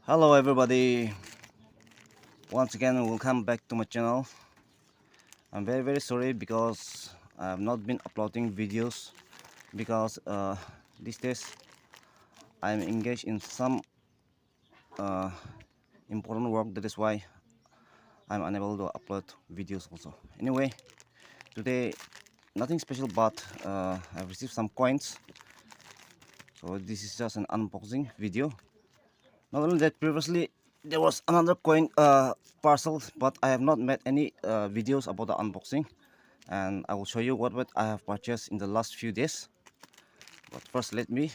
Hello everybody, once again welcome back to my channel. I'm very sorry because I have not been uploading videos because these days I'm engaged in some uh, important work. That is why I'm unable to upload videos also. Anyway, today nothing special, but I've received some coins, so this is just an unboxing video. Not only that, previously there was another coin parcel, but I have not made any videos about the unboxing, and I will show you what I have purchased in the last few days. But first, let me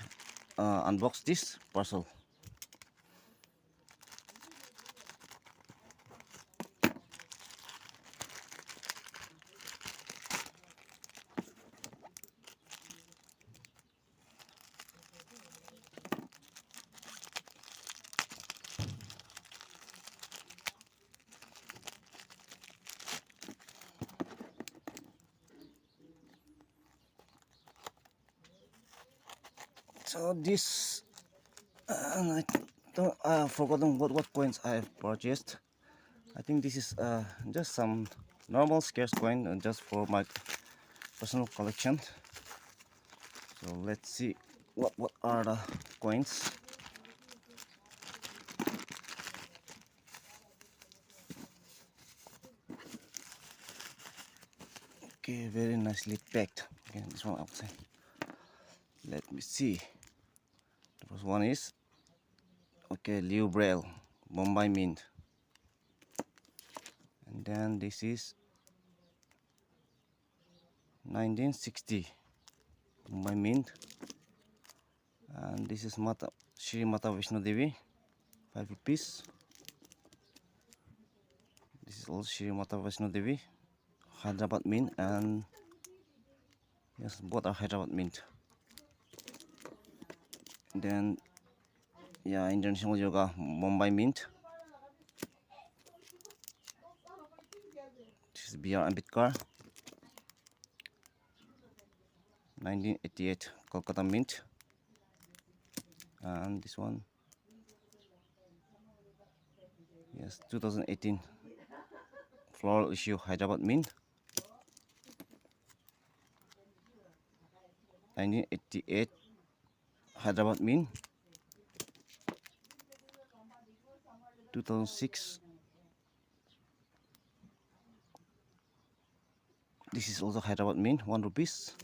unbox this parcel. So this, I don't, I have forgotten what coins I have purchased. I think this is just some normal scarce coin, just for my personal collection. So let's see what are the coins. Okay, very nicely packed. Okay, this one outside. Let me see. The first one is okay, Liu Braille, Bombay Mint. And then this is 1960 Bombay Mint. And this is Shri Mata Vishnu Devi, 5 rupees. This is also Shri Mata Vishnu Devi, Hyderabad Mint, and yes, both are Hyderabad Mint. And then yeah, International Yoga Bombay Mint. This is B.R. Ambedkar, 1988 Kolkata Mint. And this one, yes, 2018 Floral Issue Hyderabad Mint, 1988 Hyderabad Mint, 2006. This is also Hyderabad Mint, 1 rupees.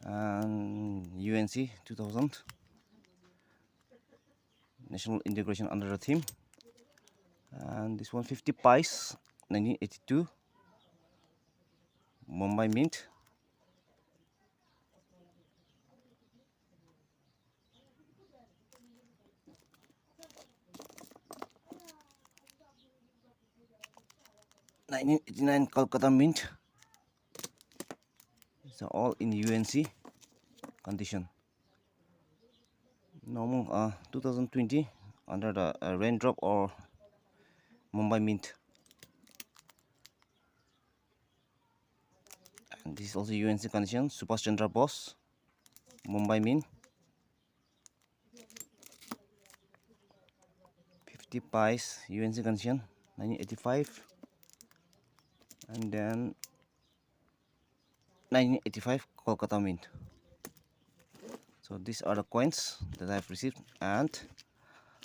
And UNC 2000, National Integration Under the Theme. And this one 50 pies, 1982 Mumbai Mint. (1989) Kolkata Mint. These are all in UNC condition. Normal 2020 under the raindrop or Mumbai Mint. And this is also UNC condition. Subhash Chandra Bose, Mumbai Mint. 50 pies, UNC condition, 1985. And then 1985 Kolkata Mint. So these are the coins that I've received. And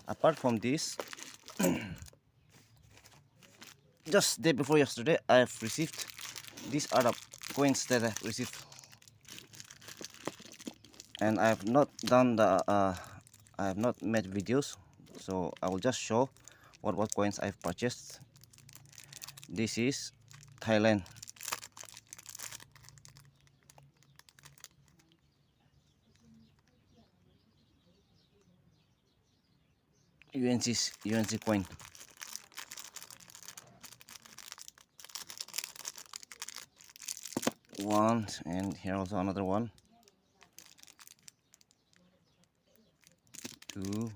apart from this, just day before yesterday, I've received, these are the coins that I've received. And I have not done the I have not made videos, so I will just show what coins I've purchased. This is Thailand, UNC coin. One, and here also another one. Two,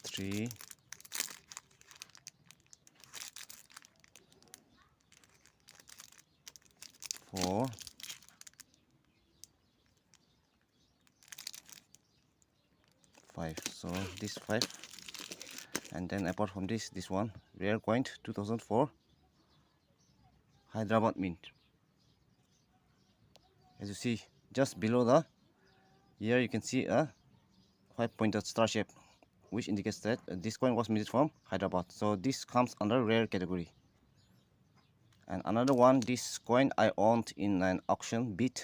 three, four, 5. So this 5, and then apart from this one rare coin 2004 Hyderabad Mint. As you see, just below the here you can see a 5-pointed star shape, which indicates that this coin was minted from Hyderabad. So this comes under rare category. And another one, this coin I owned in an auction bid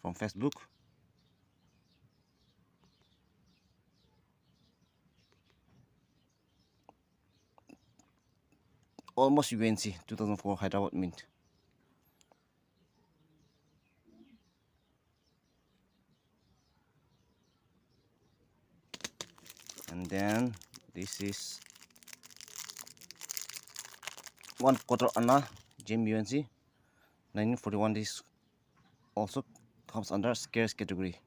from Facebook. Almost UNC 2004 Hyderabad Mint. And then this is 1/4 Anna Gem UNC 1941. This also comes under scarce category.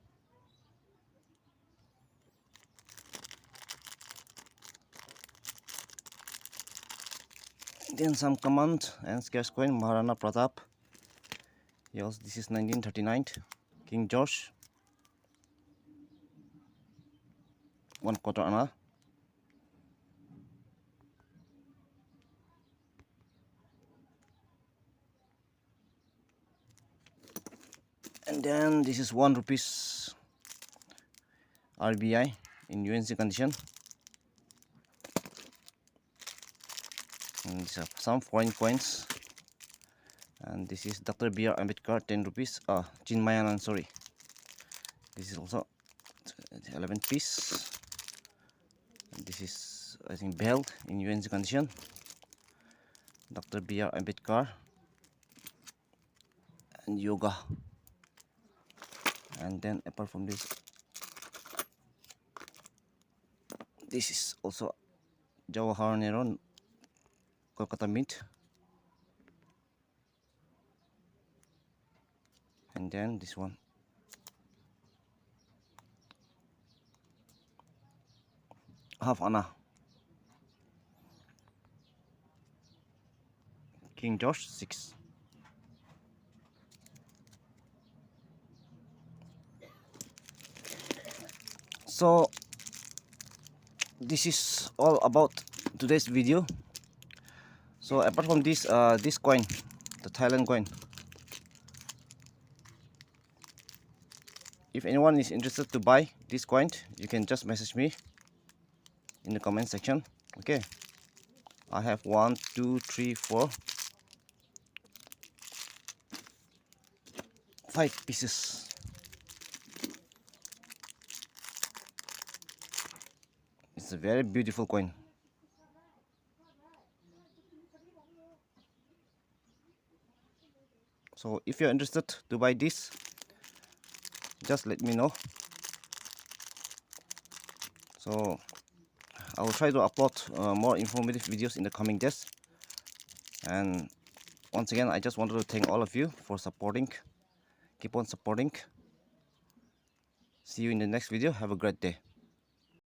Then some common and scarce coin Maharana Pratap. Yes, this is 1939 King George 1/4 Anna. And then this is 1 rupees RBI in UNC condition. And these are some foreign coins. And this is Dr. B.R. Ambedkar 10 rupees. Chinmayanan, sorry. This is also 11 piece. And this is, I think, belt in UNC condition. Dr. B.R. Ambedkar and yoga. And then apart from this is also Jawaharlal Nehru Kolkata Mint. And then this one half Anna King George 6. So this is all about today's video. So apart from this this coin, the Thailand coin, if anyone is interested to buy this coin, you can just message me in the comment section. Okay, I have 1 2 3 4 5 pieces. It's a very beautiful coin. So if you're interested to buy this, just let me know. So I will try to upload more informative videos in the coming days. And once again, I just wanted to thank all of you for supporting. Keep on supporting. See you in the next video. Have a great day.